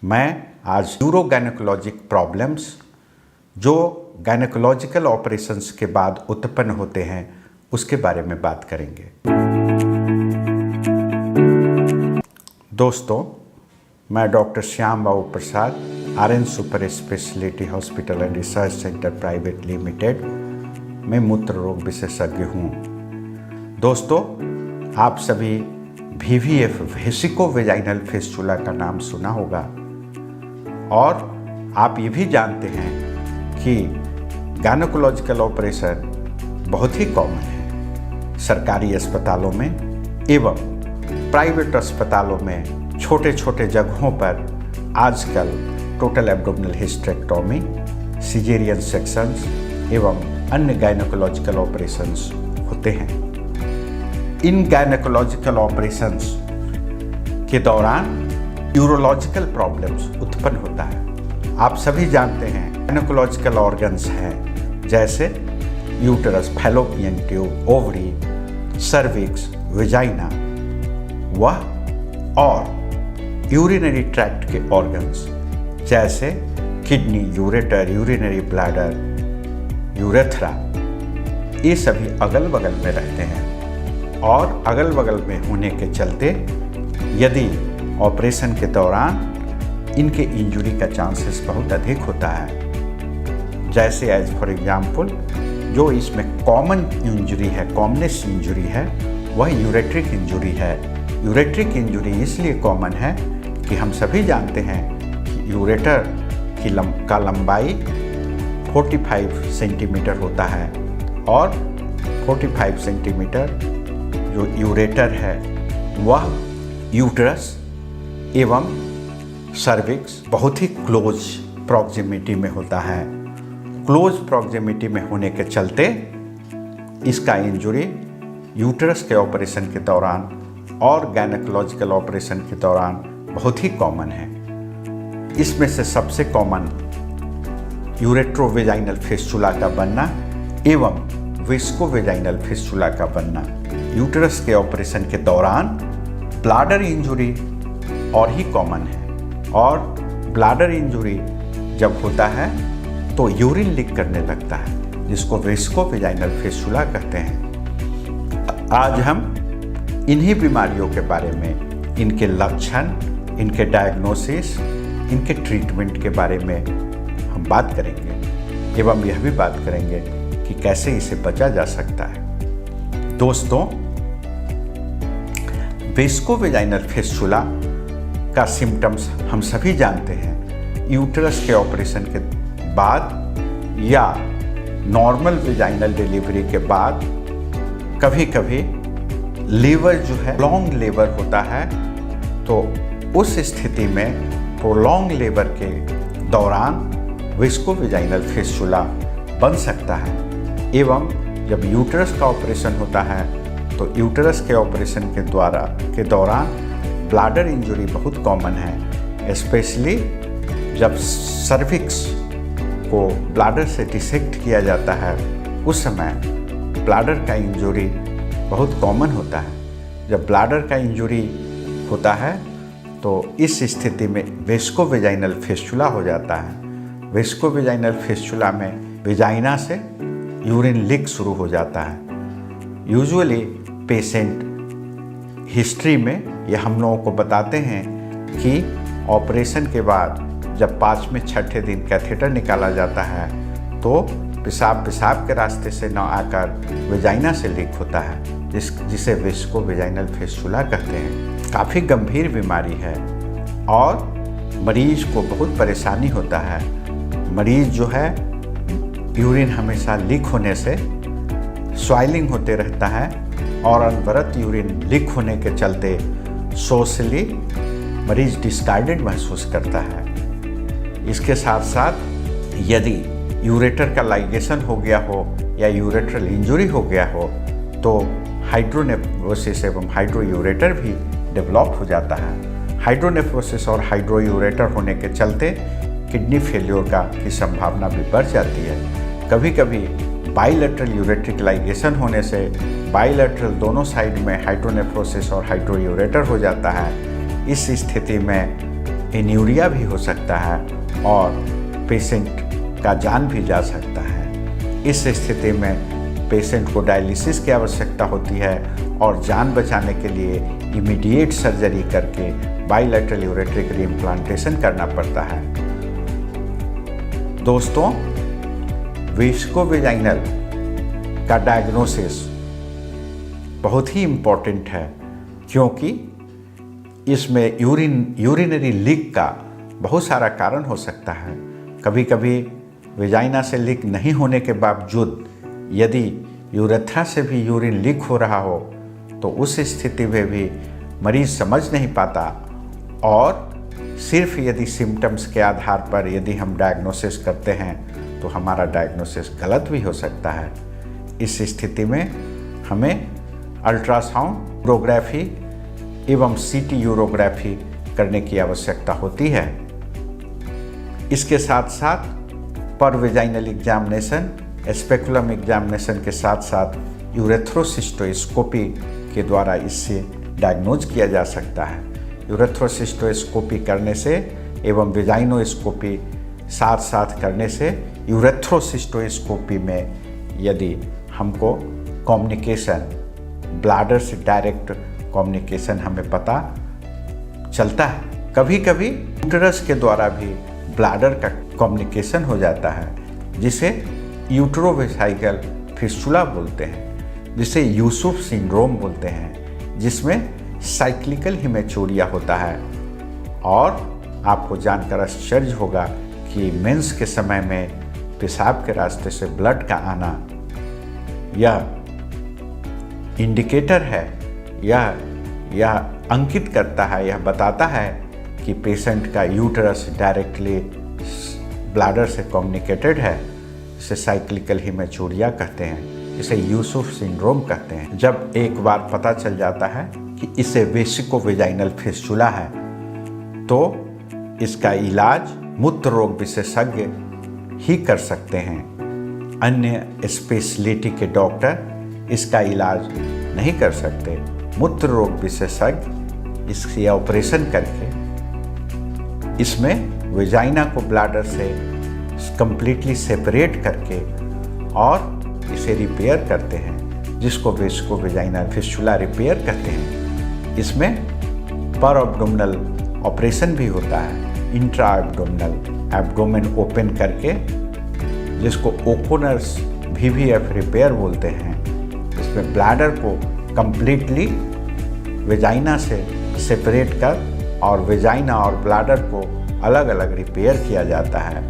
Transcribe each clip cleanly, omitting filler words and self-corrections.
मैं आज यूरोगायनेकोलॉजिक प्रॉब्लम्स जो गायनेकोलॉजिकल ऑपरेशंस के बाद उत्पन्न होते हैं उसके बारे में बात करेंगे। दोस्तों, मैं doctor Shyam Babu Prasad, RN super speciality hospital and research centre private limited में मूत्र रोग विशेषज्ञ हूँ। दोस्तों, आप सभी VVF वेसिको वेजाइनल फिस्टुला का नाम सुना होगा और आप ये भी जानते हैं कि गायनेकोलॉजिकल ऑपरेशन बहुत ही कॉमन है। सरकारी अस्पतालों में एवं प्राइवेट अस्पतालों में छोटे छोटे जगहों पर आजकल total abdominal hysterectomy, caesarean sections एवं अन्य गायनेकोलॉजिकल ऑपरेशंस होते हैं। इन गायनेकोलॉजिकल ऑपरेशंस के दौरान यूरोलॉजिकल प्रॉब्लम्स उत्पन्न होता है। आप सभी जानते हैं गायनेकोलॉजिकल ऑर्गन्स हैं जैसे uterus, fallopian tube, ovary, cervix, vagina और यूरिनरी ट्रैक्ट के ऑर्गन्स जैसे kidney, ureter, urinary bladder, urethra, ये सभी अगल बगल में रहते हैं और अगल बगल में होने के चलते यदि ऑपरेशन के दौरान इनके इंजरी का चांसेस बहुत अधिक होता है। जैसे एज फॉर एग्जाम्पल जो इसमें कॉमन इंजरी है, कॉमनेस इंजरी है, वह यूरेट्रिक इंजरी है। यूरेट्रिक इंजरी इसलिए कॉमन है कि हम सभी जानते हैं कि यूरेटर का लंबाई 45 सेंटीमीटर होता है और 45 सेंटीमीटर जो यूरेटर है वह यूटरस एवं सर्विक्स बहुत ही क्लोज प्रॉक्सिमिटी में होता है। क्लोज प्रॉक्सिमिटी में होने के चलते इसका इंजरी यूटरस के ऑपरेशन के दौरान और गायनेकोलॉजिकल ऑपरेशन के दौरान बहुत ही कॉमन है। इसमें से सबसे कॉमन यूरेट्रोवेजाइनल फिस्टुला का बनना एवं विस्कोवेजाइनल फिस्टुला का बनना। यूटरस के ऑपरेशन के दौरान ब्लैडर इंजरी और ही कॉमन है और ब्लैडर इंजरी जब होता है तो यूरिन लीक करने लगता है जिसको विस्कोवेजाइनल फिस्टुला कहते हैं। आज हम इन्हीं बीमारियों के बारे में, इनके लक्षण, इनके डायग्नोसिस, इनके ट्रीटमेंट के बारे में हम बात करेंगे एवं यह भी बात करेंगे कि कैसे इसे बचा जा सकता है। दोस्तों, विस्कोवेजाइनल फिस्टुला का सिम्टम्स हम सभी जानते हैं। यूटरस के ऑपरेशन के बाद या नॉर्मल वेजाइनल डिलीवरी के बाद कभी कभी लीवर जो है लॉन्ग लेबर होता है, तो उस स्थिति में प्रोलॉन्ग लेबर के दौरान विस्कोवेजाइनल फिस्टुला बन सकता है एवं जब यूटरस का ऑपरेशन होता है तो यूटरस के ऑपरेशन के दौरान ब्लैडर इंजरी बहुत कॉमन है। स्पेशली जब सर्विक्स को ब्लैडर से डिसेक्ट किया जाता है उस समय ब्लैडर का इंजरी बहुत कॉमन होता है। जब ब्लैडर का इंजरी होता है तो इस स्थिति में विस्कोवेजाइनल फिस्टुला हो जाता है। विस्कोवेजाइनल फिस्टुला में वेजाइना से यूरिन लीक शुरू हो जाता है। यूजुअली पेशेंट हिस्ट्री में ये हम लोगों को बताते हैं कि ऑपरेशन के बाद जब 5वें 6ठे दिन कैथेटर निकाला जाता है तो पेशाब के रास्ते से न आकर वेजाइना से लीक होता है जिसे विस्कोवेजाइनल फिस्टुला कहते हैं। काफ़ी गंभीर बीमारी है और मरीज को बहुत परेशानी होता है। मरीज जो है यूरिन हमेशा लीक होने से स्वाइलिंग होते रहता है और अनवरत यूरिन लीक होने के चलते सोशली मरीज डिस्कार्डेड महसूस करता है। इसके साथ साथ यदि यूरेटर का लाइगेशन हो गया हो या यूरेट्रल इंजरी हो गया हो तो हाइड्रोनेफ्रोसिस एवं हाइड्रोयूरेटर भी डेवलप हो जाता है। हाइड्रोनेफ्रोसिस और हाइड्रोयूरेटर होने के चलते किडनी फेल्योर की संभावना भी बढ़ जाती है। कभी कभी बाइलेटरल यूरेट्रिक लाइगेशन होने से बाइलेटरल दोनों साइड में हाइड्रोनेफ्रोसिस और हाइड्रोयूरेटर हो जाता है। इस स्थिति में एन्यूरिया भी हो सकता है और पेशेंट का जान भी जा सकता है। इस स्थिति में पेशेंट को डायलिसिस की आवश्यकता होती है और जान बचाने के लिए इमीडिएट सर्जरी करके बाइलेटरल यूरेट्रिक रीइम्प्लांटेशन करना पड़ता है। दोस्तों, वेस्कोवेजाइनल का डायग्नोसिस बहुत ही इम्पोर्टेंट है, क्योंकि इसमें यूरिनरी लीक का बहुत सारा कारण हो सकता है। कभी कभी वेजाइना से लीक नहीं होने के बावजूद यदि यूरेथ्रा से भी यूरिन लीक हो रहा हो तो उस स्थिति में भी मरीज समझ नहीं पाता, और सिर्फ यदि सिम्टम्स के आधार पर यदि हम डायग्नोसिस करते हैं तो हमारा डायग्नोसिस गलत भी हो सकता है। इस स्थिति में हमें अल्ट्रासाउंड, यूरोग्राफी एवं सीटी यूरोग्राफी करने की आवश्यकता होती है। इसके साथ साथ पर वेजाइनल एग्जामिनेशन, स्पेकुलम एग्जामिनेशन के साथ साथ यूरेथ्रोसिस्टोस्कोपी के द्वारा इससे डायग्नोज किया जा सकता है। यूरेथ्रोसिस्टोस्कोपी करने से एवं वेजाइनोस्कोपी साथ साथ करने से यूरेथ्रोसिस्टोस्कोपी में यदि हमको कम्युनिकेशन, ब्लैडर से डायरेक्ट कम्युनिकेशन हमें पता चलता है। कभी कभी यूटरस के द्वारा भी ब्लैडर का कम्युनिकेशन हो जाता है, जिसे यूट्रोवेसाइकल फिस्टुला बोलते हैं, जिसे यूसुफ सिंड्रोम बोलते हैं, जिसमें साइक्लिकल हिमेचूरिया होता है। और आपको जानकर आश्चर्य होगा कि मेंस के समय में पेशाब के रास्ते से ब्लड का आना यह इंडिकेटर है, यह अंकित करता है, यह बताता है कि पेशेंट का यूटरस डायरेक्टली ब्लैडर से कम्युनिकेटेड है। इसे साइक्लिकल हिमेचूरिया कहते हैं, इसे यूसुफ सिंड्रोम कहते हैं। जब एक बार पता चल जाता है कि इसे वेसिकोवेजाइनल फिस्टुला है तो इसका इलाज मूत्र रोग विशेषज्ञ ही कर सकते हैं। अन्य स्पेशलिटी के डॉक्टर इसका इलाज नहीं कर सकते। मूत्र रोग विशेषज्ञ इसकी ऑपरेशन करके इसमें वेजाइना को ब्लैडर से कंप्लीटली सेपरेट करके और इसे रिपेयर करते हैं, जिसको वेस्कोवेजाइनल फिस्टुला रिपेयर कहते हैं। इसमें पर एब्डोमिनल ऑपरेशन भी होता है, इंट्रा एब्डोमिनल, एब्डोमेन ओपन करके, जिसको ओकोनर्स VVF रिपेयर बोलते हैं। इसमें ब्लैडर को कंप्लीटली वेजाइना से सेपरेट कर और वेजाइना और ब्लैडर को अलग अलग रिपेयर किया जाता है।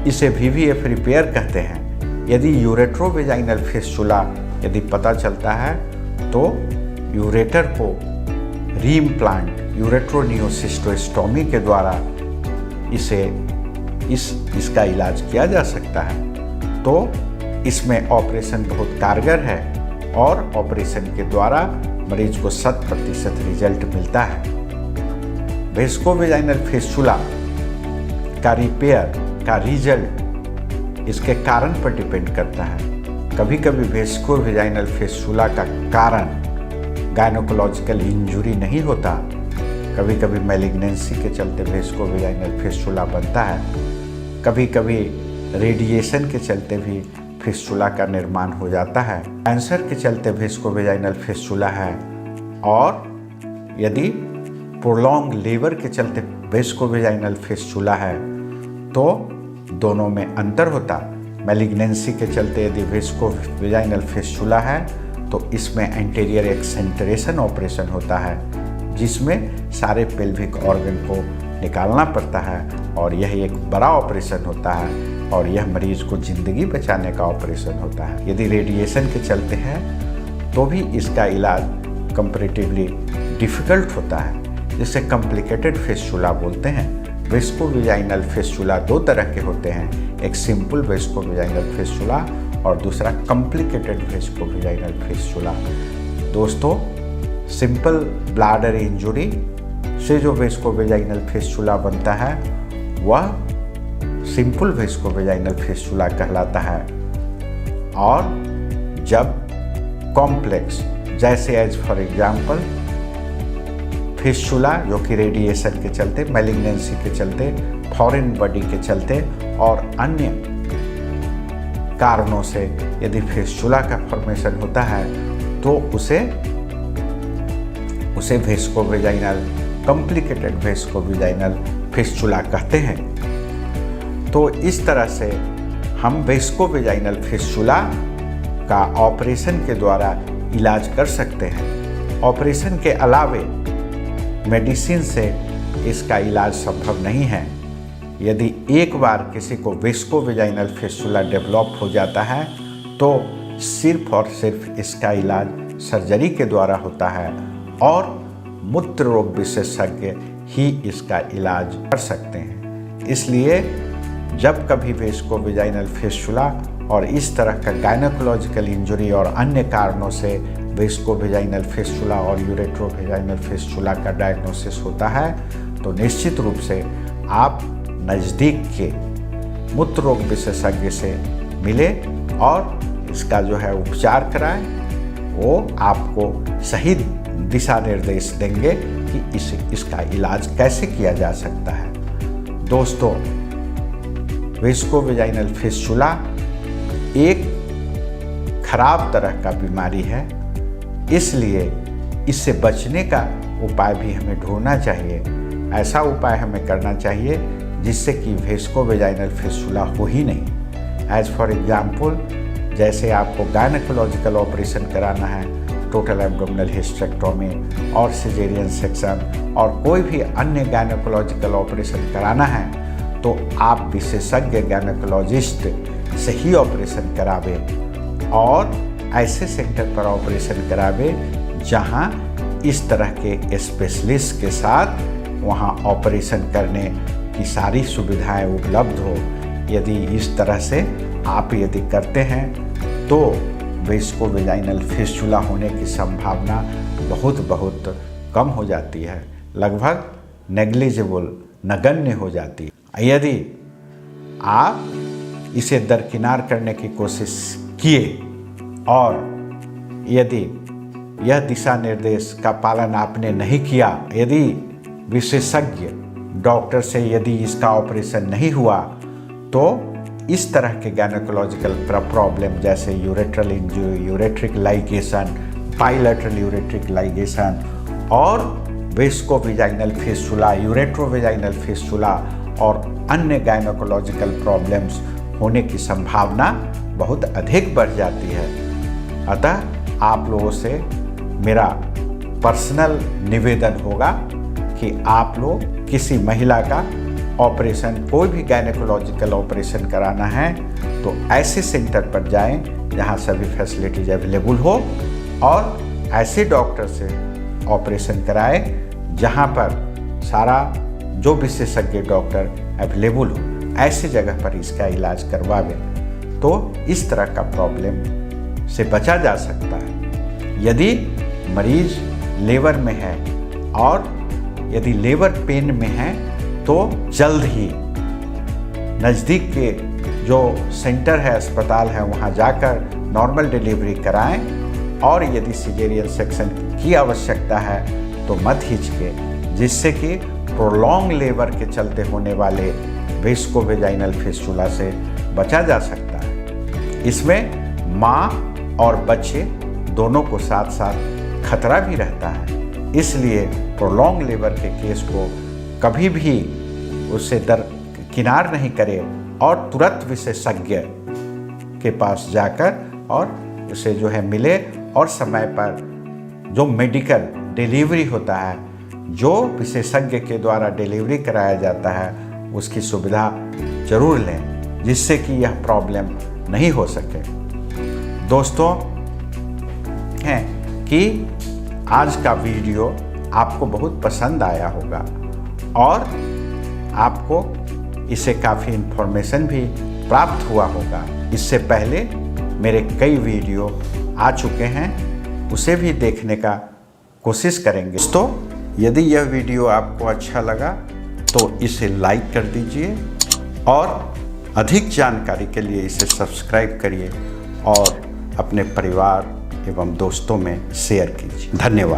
इसे VVF रिपेयर कहते हैं। यदि यूरेट्रोवेजाइनल फिस्टुला यदि पता चलता है तो यूरेटर को रीइम्प्लांट, यूरेट्रोनियोसिस्टोस्टोमी के द्वारा इसका इलाज किया जा सकता है। तो इसमें ऑपरेशन बहुत कारगर है और ऑपरेशन के द्वारा मरीज को 100% रिजल्ट मिलता है। वेस्कोवेजाइनल फिस्टुला का रिपेयर का रिजल्ट इसके कारण पर डिपेंड करता है। कभी कभी वेस्कोवेजाइनल फिस्टुला का कारण गायनोकोलॉजिकल इंजुरी नहीं होता, कभी कभी मैलिग्नेंसी के चलते वेस्कोवेजाइनल फिस्टुला बनता है, कभी कभी रेडिएशन के चलते भी फिस्टुला का निर्माण हो जाता है, कैंसर के चलते वेस्कोवेजाइनल फिस्टुला है, और यदि प्रोलॉन्ग लेबर के चलते वेस्कोवेजाइनल फिस्टुला है तो दोनों में अंतर होता। मैलिग्नेंसी के चलते यदि वेस्कोवेजाइनल फिस्टुला है तो इसमें एंटीरियर एक्सेंटरेशन ऑपरेशन होता है, जिसमें सारे पेल्विक ऑर्गन को निकालना पड़ता है, और यह एक बड़ा ऑपरेशन होता है और यह मरीज को ज़िंदगी बचाने का ऑपरेशन होता है। यदि रेडिएशन के चलते हैं तो भी इसका इलाज कंपैरेटिवली डिफ़िकल्ट होता है, जिसे कॉम्प्लिकेटेड फिस्टुला बोलते हैं। वेस्कोवेजाइनल फिस्टुला दो तरह के होते हैं, एक सिंपल वेस्कोवेजाइनल फिस्टुला और दूसरा कॉम्प्लिकेटेड वेस्कोवेजाइनल फिस्टुला। दोस्तों, सिंपल ब्लैडर इंजुरी से जो वेस्कोवेजाइनल फिस्टुला बनता है वह सिंपल वेस्कोवेजाइनल फिस्टुला कहलाता है, और जब कॉम्प्लेक्स, जैसे एज फॉर एग्जाम्पल फिस्टुला जो कि रेडिएशन के चलते, मैलिग्नेंसी के चलते, फॉरेन बॉडी के चलते और अन्य कारणों से यदि फिस्टुला का फॉर्मेशन होता है तो उसे वेस्कोवेजाइनल, कॉम्प्लिकेटेड वेस्कोवेजाइनल फिस्टुला कहते हैं। तो इस तरह से हम वेस्कोवेजाइनल फिस्टुला का ऑपरेशन के द्वारा इलाज कर सकते हैं। ऑपरेशन के अलावे मेडिसिन से इसका इलाज संभव नहीं है। यदि एक बार किसी को वेस्कोवेजाइनल फिस्टुला डेवलप हो जाता है तो सिर्फ और सिर्फ इसका इलाज सर्जरी के द्वारा होता है और मूत्र रोग विशेषज्ञ ही इसका इलाज कर सकते हैं। इसलिए जब कभी वेस्कोवेजाइनल फिस्टुला और इस तरह का गायनेकोलॉजिकल इंजरी और अन्य कारणों से वेस्कोवेजाइनल फिस्टुला और यूरेट्रोवेजाइनल फिस्टुला का डायग्नोसिस होता है तो निश्चित रूप से आप नज़दीक के मूत्र रोग विशेषज्ञ से मिले और इसका जो है उपचार कराएं। वो आपको सही दिशा निर्देश देंगे कि इसका इलाज कैसे किया जा सकता है। दोस्तों, वेस्कोवेजाइनल फिस्टुला एक खराब तरह का बीमारी है, इसलिए इससे बचने का उपाय भी हमें ढूंढना चाहिए। ऐसा उपाय हमें करना चाहिए जिससे कि वेस्कोवेजाइनल फिस्टुला हो ही नहीं। एज फॉर एग्जाम्पल, जैसे आपको गायनेकोलॉजिकल ऑपरेशन कराना है, टोटल एब्डोमिनल हिस्टेरेक्टोमी और सिजेरियन सेक्शन और कोई भी अन्य गायनेकोलॉजिकल ऑपरेशन कराना है तो आप विशेषज्ञ गायनेकोलॉजिस्ट से ही ऑपरेशन करावे और ऐसे सेंटर पर ऑपरेशन करावे जहां इस तरह के स्पेशलिस्ट के साथ वहां ऑपरेशन करने की सारी सुविधाएं उपलब्ध हो। यदि इस तरह से आप यदि करते हैं तो वेस्कोवेजाइनल फिस्टुला होने की संभावना बहुत कम हो जाती है, लगभग नेग्लिजिबल, नगण्य हो जाती है। यदि आप इसे दरकिनार करने की कोशिश किए और यदि यह दिशा निर्देश का पालन आपने नहीं किया, यदि विशेषज्ञ डॉक्टर से यदि इसका ऑपरेशन नहीं हुआ तो इस तरह के गायनेकोलॉजिकल प्रॉब्लम जैसे urethral injury, ureteric ligation, bilateral ureteric ligation और वेस्कोवेजाइनल फिस्टुला, यूरेट्रोवेजाइनल फिस्टुला और अन्य गायनेकोलॉजिकल प्रॉब्लम्स होने की संभावना बहुत अधिक बढ़ जाती है। अतः आप लोगों से मेरा पर्सनल निवेदन होगा कि आप लोग किसी महिला का ऑपरेशन, कोई भी गायनेकोलॉजिकल ऑपरेशन कराना है तो ऐसे सेंटर पर जाएं जहां सभी फैसिलिटीज अवेलेबल हो और ऐसे डॉक्टर से ऑपरेशन कराएं जहां पर सारा जो विशेषज्ञ डॉक्टर अवेलेबल हो। ऐसी जगह पर इसका इलाज करवावे तो इस तरह का प्रॉब्लम से बचा जा सकता है। यदि मरीज लेबर में है और यदि लेबर पेन में है तो जल्द ही नज़दीक के जो सेंटर है, अस्पताल है, वहाँ जाकर नॉर्मल डिलीवरी कराएं और यदि सिजेरियन सेक्शन की आवश्यकता है तो मत हिचके, जिससे कि प्रोलॉन्ग लेबर के चलते होने वाले वेस्कोवेजाइनल फिस्टुला से बचा जा सकता है। इसमें माँ और बच्चे दोनों को साथ साथ खतरा भी रहता है, इसलिए प्रोलॉन्ग लेबर के केस को कभी भी उससे दरकिनार नहीं करें और तुरंत विशेषज्ञ के पास जाकर और उसे जो है मिले और समय पर जो मेडिकल डिलीवरी होता है, जो विशेषज्ञ के द्वारा डिलीवरी कराया जाता है, उसकी सुविधा जरूर लें जिससे कि यह प्रॉब्लम नहीं हो सके। दोस्तों, है कि आज का वीडियो आपको बहुत पसंद आया होगा और आपको इससे काफ़ी इन्फॉर्मेशन भी प्राप्त हुआ होगा। इससे पहले मेरे कई वीडियो आ चुके हैं, उसे भी देखने का कोशिश करेंगे। दोस्तों, यदि यह वीडियो आपको अच्छा लगा तो इसे लाइक कर दीजिए और अधिक जानकारी के लिए इसे सब्सक्राइब करिए और अपने परिवार एवं दोस्तों में शेयर कीजिए। धन्यवाद।